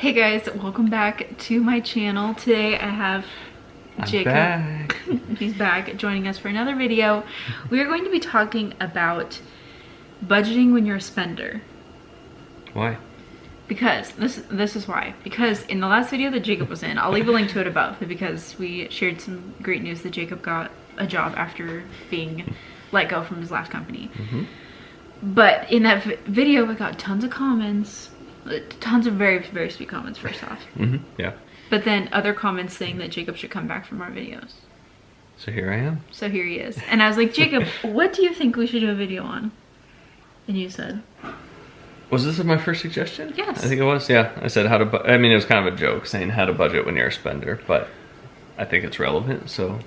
Hey guys, welcome back to my channel. Today I have Jacob. Back. He's back joining us for another video. We are going to be talking about budgeting when you're a spender. Why? Because this is why. Because in the last video that Jacob was in, I'll leave a link to it above, because we shared some great news that Jacob got a job after being let go from his last company. But in that video, we got tons of comments. Tons of very, very sweet comments, first off. Yeah. But then other comments saying that Jacob should come back for more videos. So here I am. So here he is. And I was like, Jacob, what do you think we should do a video on? And you said... Was this my first suggestion? Yes. I think it was, yeah. I said how to, I mean, it was kind of a joke saying how to budget when you're a spender, but I think it's relevant, so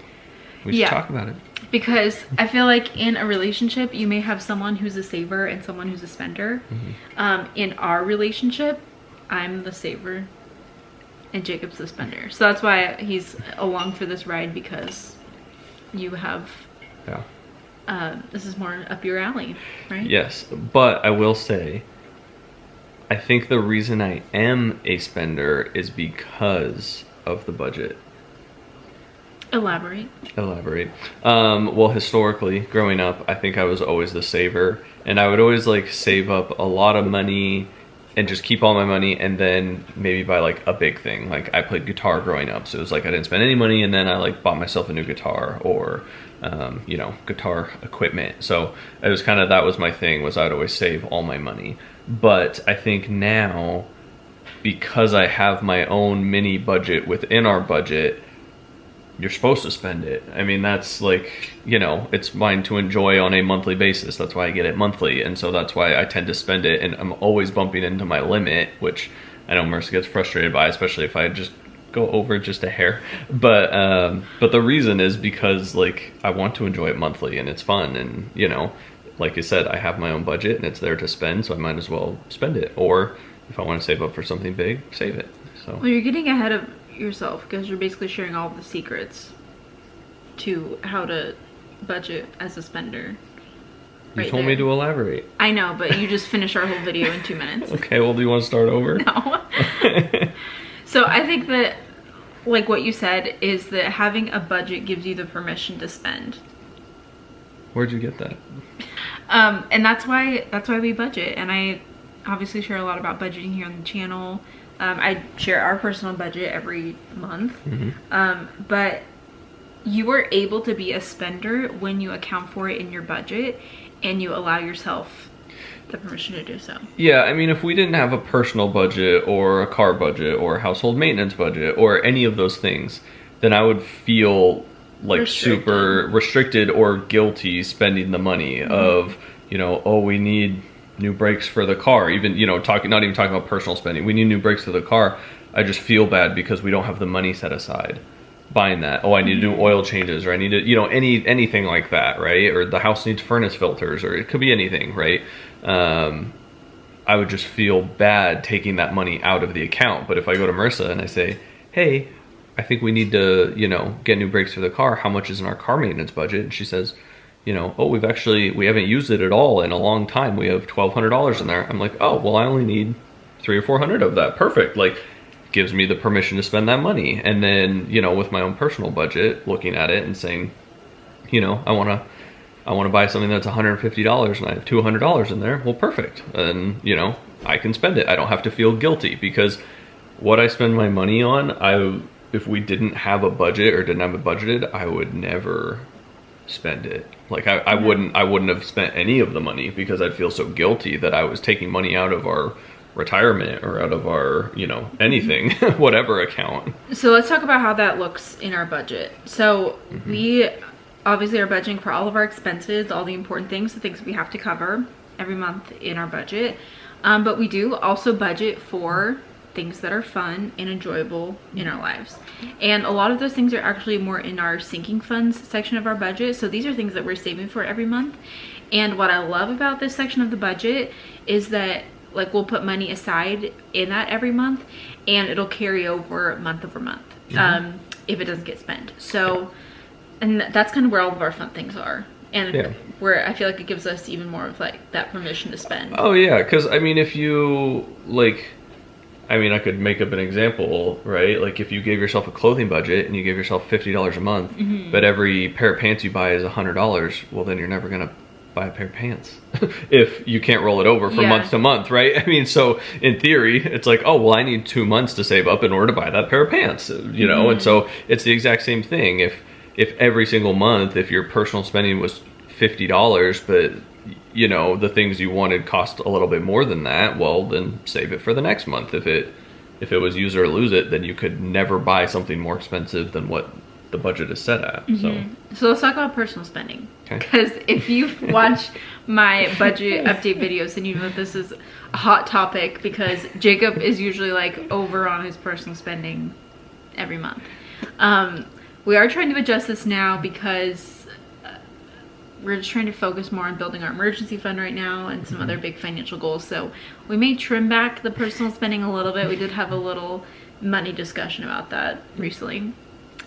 we should talk about it. Because I feel like in a relationship, you may have someone who's a saver and someone who's a spender. In our relationship, I'm the saver and Jacob's the spender. So that's why he's along for this ride, because you have... this is more up your alley, right? Yes, but I will say, I think the reason I am a spender is because of the budget. Elaborate. Well, historically, growing up, I think I was always the saver, and I would always like save up a lot of money and just keep all my money, and then maybe buy like a big thing. Like I played guitar growing up, so it was like I didn't spend any money, and then I like bought myself a new guitar, or you know, guitar equipment. So it was kind of, that was my thing, was I'd always save all my money. But I think now, because I have my own mini budget within our budget, you're supposed to spend it. I mean, that's like, you know, it's mine to enjoy on a monthly basis. That's why I get it monthly. And so that's why I tend to spend it. And I'm always bumping into my limit, which I know Marissa gets frustrated by, especially if I just go over just a hair. But the reason is because like, I want to enjoy it monthly and it's fun. And you know, like I said, I have my own budget and it's there to spend. So I might as well spend it. Or if I want to save up for something big, save it. So. Well, you're getting ahead of yourself, because you're basically sharing all the secrets to how to budget as a spender. You told me to elaborate. I know, but you just finished our whole video in 2 minutes. Okay, well, do you want to start over? No. So I think that, like what you said, is that having a budget gives you the permission to spend. Where'd you get that? And that's why we budget. And I obviously share a lot about budgeting here on the channel. I share our personal budget every month. But you are able to be a spender when you account for it in your budget and you allow yourself the permission to do so. Yeah, I mean, if we didn't have a personal budget or a car budget or a household maintenance budget or any of those things, then I would feel like super restricted or guilty spending the money of, you know, oh, we need new brakes for the car, even, you know, not even talking about personal spending, we need new brakes for the car. I just feel bad because we don't have the money set aside buying that. Oh, I need to do oil changes, or I need to, you know, anything like that, right? Or the house needs furnace filters, or it could be anything, right? I would just feel bad taking that money out of the account. But if I go to Marissa and I say, hey, I think we need to, you know, get new brakes for the car, how much is in our car maintenance budget? And she says, you know, oh, we haven't used it at all in a long time. We have $1,200 in there. I'm like, oh, well, I only need $300 or $400 of that. Perfect. Like, gives me the permission to spend that money. And then, you know, with my own personal budget, looking at it and saying, you know, I want to buy something that's $150 and I have $200 in there. Well, perfect. And, you know, I can spend it. I don't have to feel guilty, because what I spend my money on, if we didn't have a budget or didn't have it budgeted, I would never spend it. Like I wouldn't have spent any of the money, because I'd feel so guilty that I was taking money out of our retirement or out of our, you know, anything, whatever account. So let's talk about how that looks in our budget. So we obviously are budgeting for all of our expenses, all the important things, the things we have to cover every month in our budget. But we do also budget for things that are fun and enjoyable in our lives. And a lot of those things are actually more in our sinking funds section of our budget. So these are things that we're saving for every month. And what I love about this section of the budget is that, like, we'll put money aside in that every month, and it'll carry over month over month if it doesn't get spent. So, and that's kind of where all of our fun things are. And where I feel like it gives us even more of like that permission to spend. Oh yeah, because I mean, if you like, I mean, I could make up an example, right? Like if you gave yourself a clothing budget and you gave yourself $50 a month, but every pair of pants you buy is $100, well, then you're never going to buy a pair of pants if you can't roll it over from month to month, right? I mean, so in theory, it's like, oh, well, I need 2 months to save up in order to buy that pair of pants, you know? And so it's the exact same thing. If every single month, if your personal spending was $50, but you know, the things you wanted cost a little bit more than that, well, then save it for the next month. If it was use it or lose it, then you could never buy something more expensive than what the budget is set at. So let's talk about personal spending. Because if you've watched my budget update videos, then you know that this is a hot topic because Jacob is usually like over on his personal spending every month. We are trying to adjust this now because we're just trying to focus more on building our emergency fund right now and some other big financial goals. So we may trim back the personal spending a little bit. We did have a little money discussion about that recently.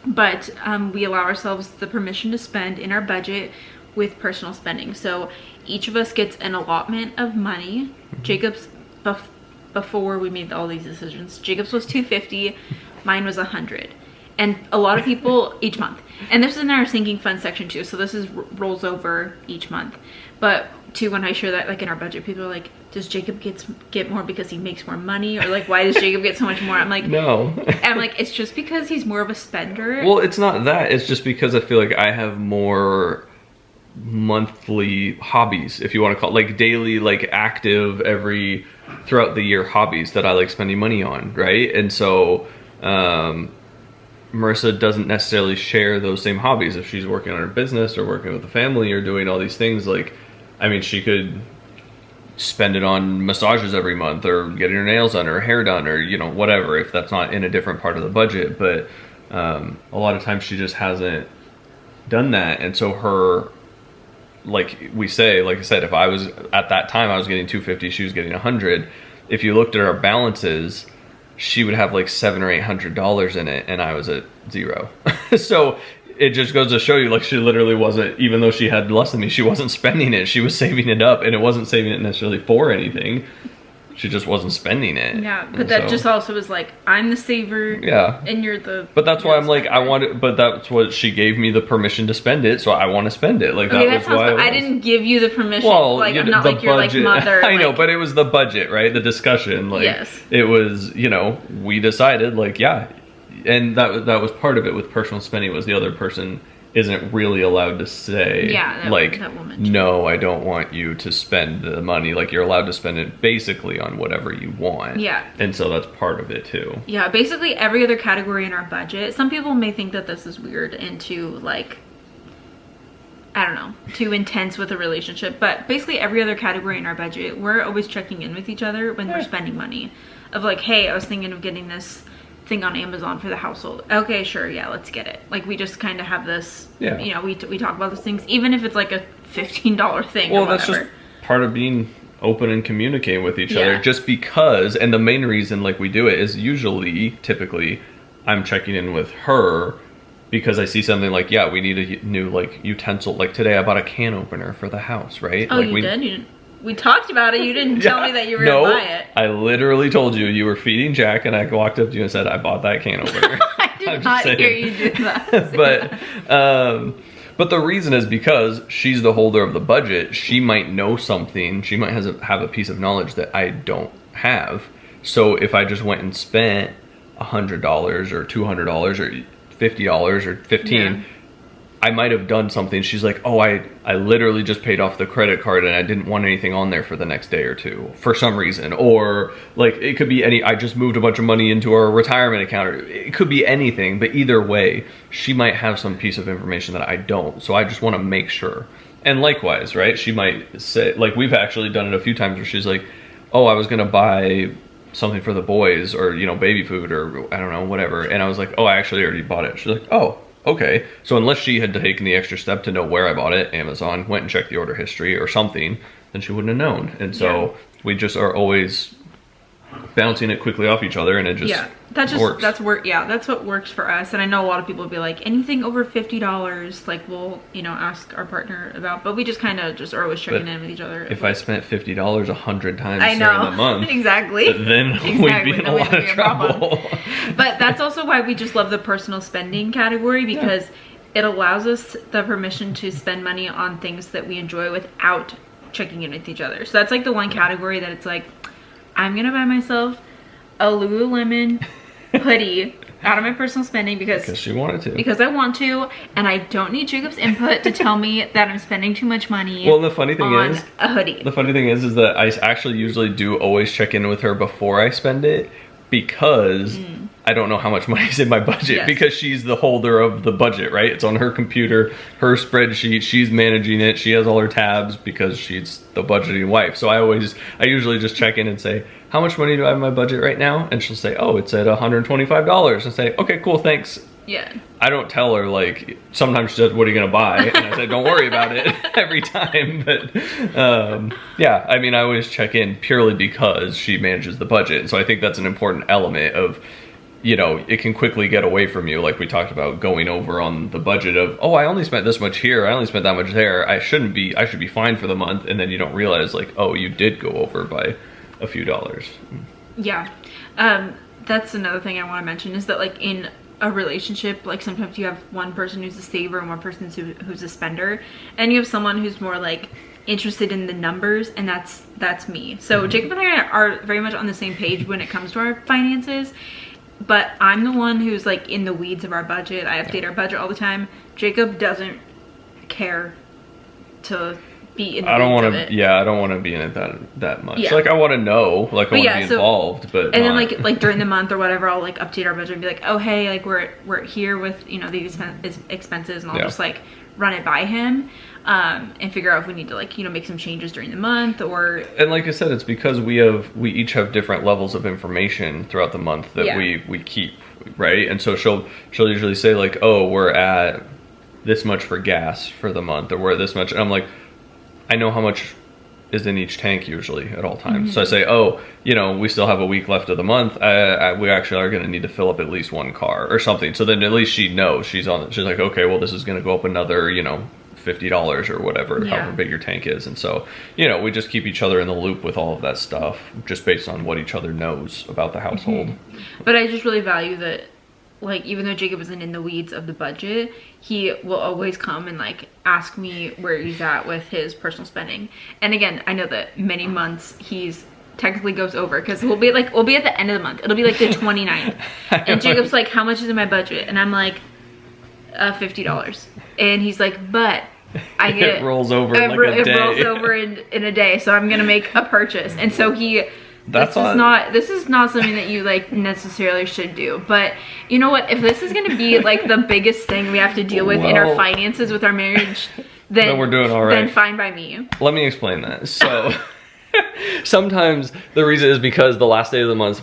But we allow ourselves the permission to spend in our budget with personal spending. So each of us gets an allotment of money. Jacob's, before we made all these decisions, Jacob's was $250, mine was $100. And a lot of people each month. And this is in our sinking fund section too. So this is rolls over each month. But too, when I share that like in our budget, people are like, does Jacob get more because he makes more money? Or like, why does Jacob get so much more? I'm like, no. I'm like, it's just because he's more of a spender. Well, it's not that. It's just because I feel like I have more monthly hobbies, if you want to call it, like daily, like active throughout the year hobbies that I like spending money on, right? And so Marissa doesn't necessarily share those same hobbies. If she's working on her business or working with the family or doing all these things, like, I mean, she could spend it on massages every month or getting her nails done or her hair done or, you know, whatever, if that's not in a different part of the budget. But a lot of times she just hasn't done that. And so her, like I said, if I was at that time, I was getting $250, she was getting $100. If you looked at our balances, she would have like $700 or $800 in it, and I was at zero. So it just goes to show you, like, she literally wasn't, even though she had less than me, she wasn't spending it. She was saving it up, and it wasn't saving it necessarily for anything. She just wasn't spending it. Yeah, but that just also was like, I'm the saver. Yeah. And you're the. But that's why I'm like, but that's what she gave me the permission to spend it, so I want to spend it. Like, okay, that was why. I didn't give you the permission. Well, like, I'm not like your like mother. I know, but it was the budget, right? The discussion. Like, yes. It was, you know, we decided, like, yeah. And that was part of it with personal spending, was the other person isn't really allowed to say, that woman, no, I don't want you to spend the money. Like, you're allowed to spend it basically on whatever you want. Yeah. And so that's part of it too. Yeah, basically every other category in our budget. Some people may think that this is weird and too, like, I don't know, too intense with a relationship. But basically every other category in our budget, we're always checking in with each other when we're spending money. Of like, hey, I was thinking of getting this thing on Amazon for the household. Okay, sure, yeah, let's get it. Like, we just kind of have this, you know, we talk about those things, even if it's like a $15 thing. Well, that's just part of being open and communicating with each other. Just because, and the main reason, like, we do it is typically, I'm checking in with her because I see something like, yeah, we need a new, like, utensil. Like, today I bought a can opener for the house, right? Oh, like, you did? You didn't? We talked about it. You didn't tell me that you were going to buy it. I literally told you you were feeding Jack, and I walked up to you and said, I bought that can opener. I did not hear you do that. But the reason is because she's the holder of the budget. She might know something. She might have a piece of knowledge that I don't have. So if I just went and spent $100 or $200 or $50 or $15, I might have done something. She's like, oh, I literally just paid off the credit card and I didn't want anything on there for the next day or two for some reason. Or like, it could be I just moved a bunch of money into our retirement account. Or it could be anything, but either way, she might have some piece of information that I don't. So I just want to make sure. And likewise, right? She might say, like, we've actually done it a few times where she's like, oh, I was going to buy something for the boys, or, you know, baby food, or I don't know, whatever. And I was like, oh, I actually already bought it. She's like, oh, okay. So unless she had taken the extra step to know where I bought it, Amazon, went and checked the order history or something, then she wouldn't have known. And so we just are always bouncing it quickly off each other, and it just works. That's what works for us. And I know a lot of people will be like, anything over $50, like we'll, you know, ask our partner about, but we just kind of just are always checking in with each other. If I spent $50 100 times during the month, exactly, then we'd be in a lot of trouble. But that's also why we just love the personal spending category, because it allows us the permission to spend money on things that we enjoy without checking in with each other. So that's like the one category that it's like, I'm gonna buy myself a Lululemon hoodie out of my personal spending because she wanted to. Because I want to, and I don't need Jacob's input to tell me that I'm spending too much money. Well, the funny thing is a hoodie. The funny thing is that I actually usually do always check in with her before I spend it, because I don't know how much money's in my budget, because she's the holder of the budget, right? It's on her computer, her spreadsheet, she's managing it, she has all her tabs because she's the budgeting wife. So I usually just check in and say, how much money do I have in my budget right now? And she'll say, oh, it's at $125. And say, okay, cool, thanks. Yeah. I don't tell her, like, sometimes she says, what are you gonna buy? And I say, don't worry about it every time. But yeah, I mean, I always check in purely because she manages the budget. So I think that's an important element of, you know, it can quickly get away from you, like we talked about, going over on the budget of, oh, I only spent this much here, I only spent that much there, I should be fine for the month. And then you don't realize, like, oh, you did go over by a few dollars. Yeah. That's another thing I want to mention, is that, like, in a relationship, like, sometimes you have one person who's a saver and one person who's a spender, and you have someone who's more like interested in the numbers, and that's me. So Jacob and I are very much on the same page when it comes to our finances, but I'm the one who's like in the weeds of our budget. I update our budget all the time. Jacob doesn't care to be in the weeds of it. I don't want to be in it that much. Like, I want to know, like, I want to be involved, but and then like during the month or whatever, I'll like update our budget and be like, oh hey, like we're here with, you know, these expenses, and I'll just like run it by him and figure out if we need to, like, you know, make some changes during the month. Or, and like I said, it's because we each have different levels of information throughout the month that we keep, right? And so she'll usually say, like, oh, we're at this much for gas for the month, or we're at this much, and I'm like, I know how much is in each tank usually at all times. So I say, oh, you know, we still have a week left of the month. We actually are going to need to fill up at least one car or something. So then at least she knows she's like, okay, well, this is going to go up another, you know, $50 or whatever, however big your tank is. And so, you know, we just keep each other in the loop with all of that stuff, just based on what each other knows about the household. But I just really value that, like, even though Jacob isn't in the weeds of the budget, he will always come and like ask me where he's at with his personal spending. And again, I know that many months he's technically goes over, because we'll be at the end of the month, it'll be like the 29th, and Jacob's like, how much is in my budget? And I'm like, $50. And he's like, but I get it rolls over in like a day. It rolls over in a day, so I'm gonna make a purchase. And so this is not something that you like necessarily should do. But you know what? If this is gonna be like the biggest thing we have to deal with in our finances with our marriage, then we're doing all right. Then fine by me. Let me explain that. So sometimes the reason is because the last day of the month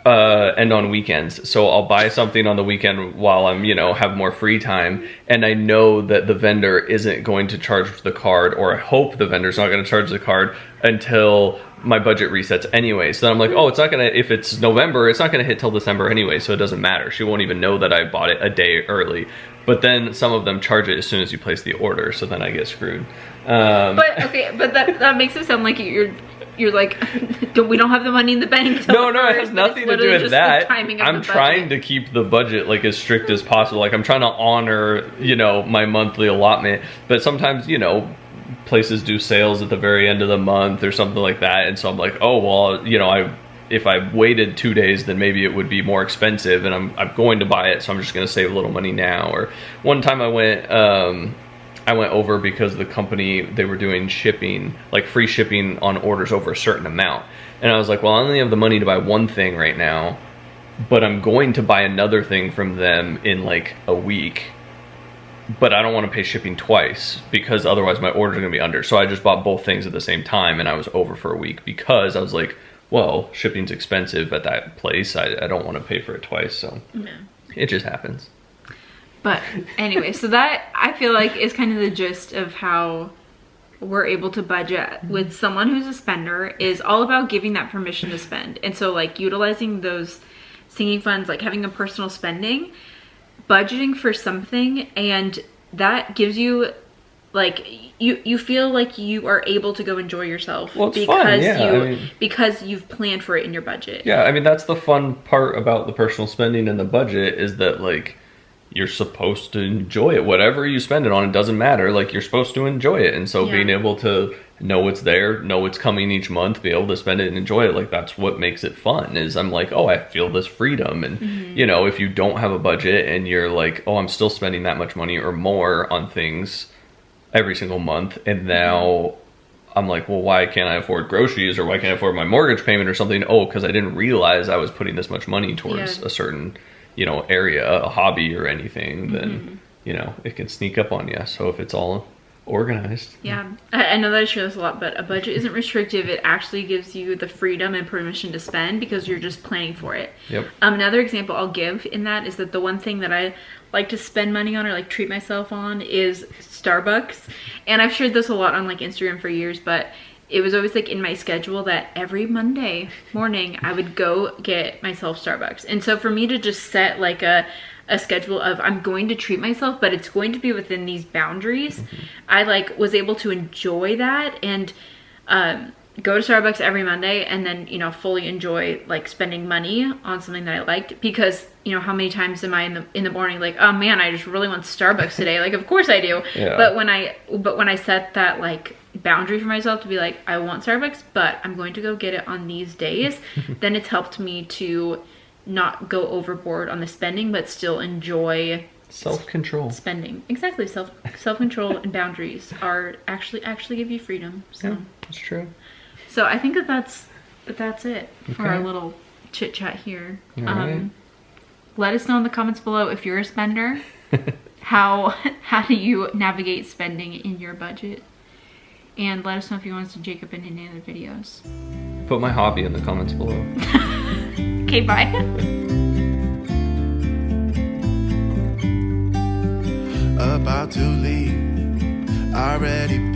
end on weekends. So I'll buy something on the weekend while I'm, you know, have more free time, and I know that the vendor isn't going to charge the card, or I hope the vendor's not going to charge the card until my budget resets anyway. So then I'm like, oh, it's not gonna, if it's November, it's not gonna hit till December anyway, so it doesn't matter. She won't even know that I bought it a day early. But then some of them charge it as soon as you place the order, so then I get screwed. But that makes it sound like you're like, we don't have the money in the bank. No, it has nothing to do with that. I'm trying to keep the budget like as strict as possible. Like, I'm trying to honor, you know, my monthly allotment. But sometimes, you know, places do sales at the very end of the month or something like that, and so I'm like, oh well, you know, if I waited 2 days, then maybe it would be more expensive, and I'm going to buy it, so I'm just going to save a little money now. Or one time I went over because the company, they were doing shipping, like free shipping on orders over a certain amount, and I was like, well, I only have the money to buy one thing right now, but I'm going to buy another thing from them in like a week, but I don't want to pay shipping twice because otherwise my order's going to be under. So I just bought both things at the same time, and I was over for a week because I was like, well, shipping's expensive at that place. I don't want to pay for it twice. So it just happens. But anyway, so that I feel like is kind of the gist of how we're able to budget with someone who's a spender is all about giving that permission to spend. And so like utilizing those sinking funds, like having a personal spending, budgeting for something, and that gives you like you feel like you are able to go enjoy yourself because fun. Yeah, because you've planned for it in your budget. Yeah, I mean that's the fun part about the personal spending and the budget, is that like you're supposed to enjoy it. Whatever you spend it on, it doesn't matter. Like you're supposed to enjoy it. And so being able to know it's there, know it's coming each month, be able to spend it and enjoy it, like that's what makes it fun. Is I'm like, oh, I feel this freedom. And you know, if you don't have a budget and you're like, oh, I'm still spending that much money or more on things every single month, and now I'm like, well, why can't I afford groceries, or why can't I afford my mortgage payment or something? Oh, because I didn't realize I was putting this much money towards a certain, you know, area, a hobby or anything, then, you know, it can sneak up on you. So if it's all organized. Yeah, I know that I share this a lot, but a budget isn't restrictive. It actually gives you the freedom and permission to spend because you're just planning for it. Yep. Another example I'll give in that is that the one thing that I like to spend money on or like treat myself on is Starbucks. And I've shared this a lot on like Instagram for years, but it was always like in my schedule that every Monday morning I would go get myself Starbucks. And so for me to just set like a schedule of I'm going to treat myself, but it's going to be within these boundaries, I like was able to enjoy that and go to Starbucks every Monday, and then, you know, fully enjoy like spending money on something that I liked. Because, you know, how many times am I in the morning like, oh man, I just really want Starbucks today. Like, of course I do. Yeah. But when I set that like boundary for myself to be like, I want Starbucks, but I'm going to go get it on these days, then it's helped me to not go overboard on the spending, but still enjoy self-control spending. Exactly. Self-control and boundaries are actually give you freedom. So yeah, that's true. So I think that's it for our little chit chat here. Right. Let us know in the comments below if you're a spender. how do you navigate spending in your budget? And let us know if you want us to Jacob in any other videos. Put my hobby in the comments below. Okay, bye. About to leave, already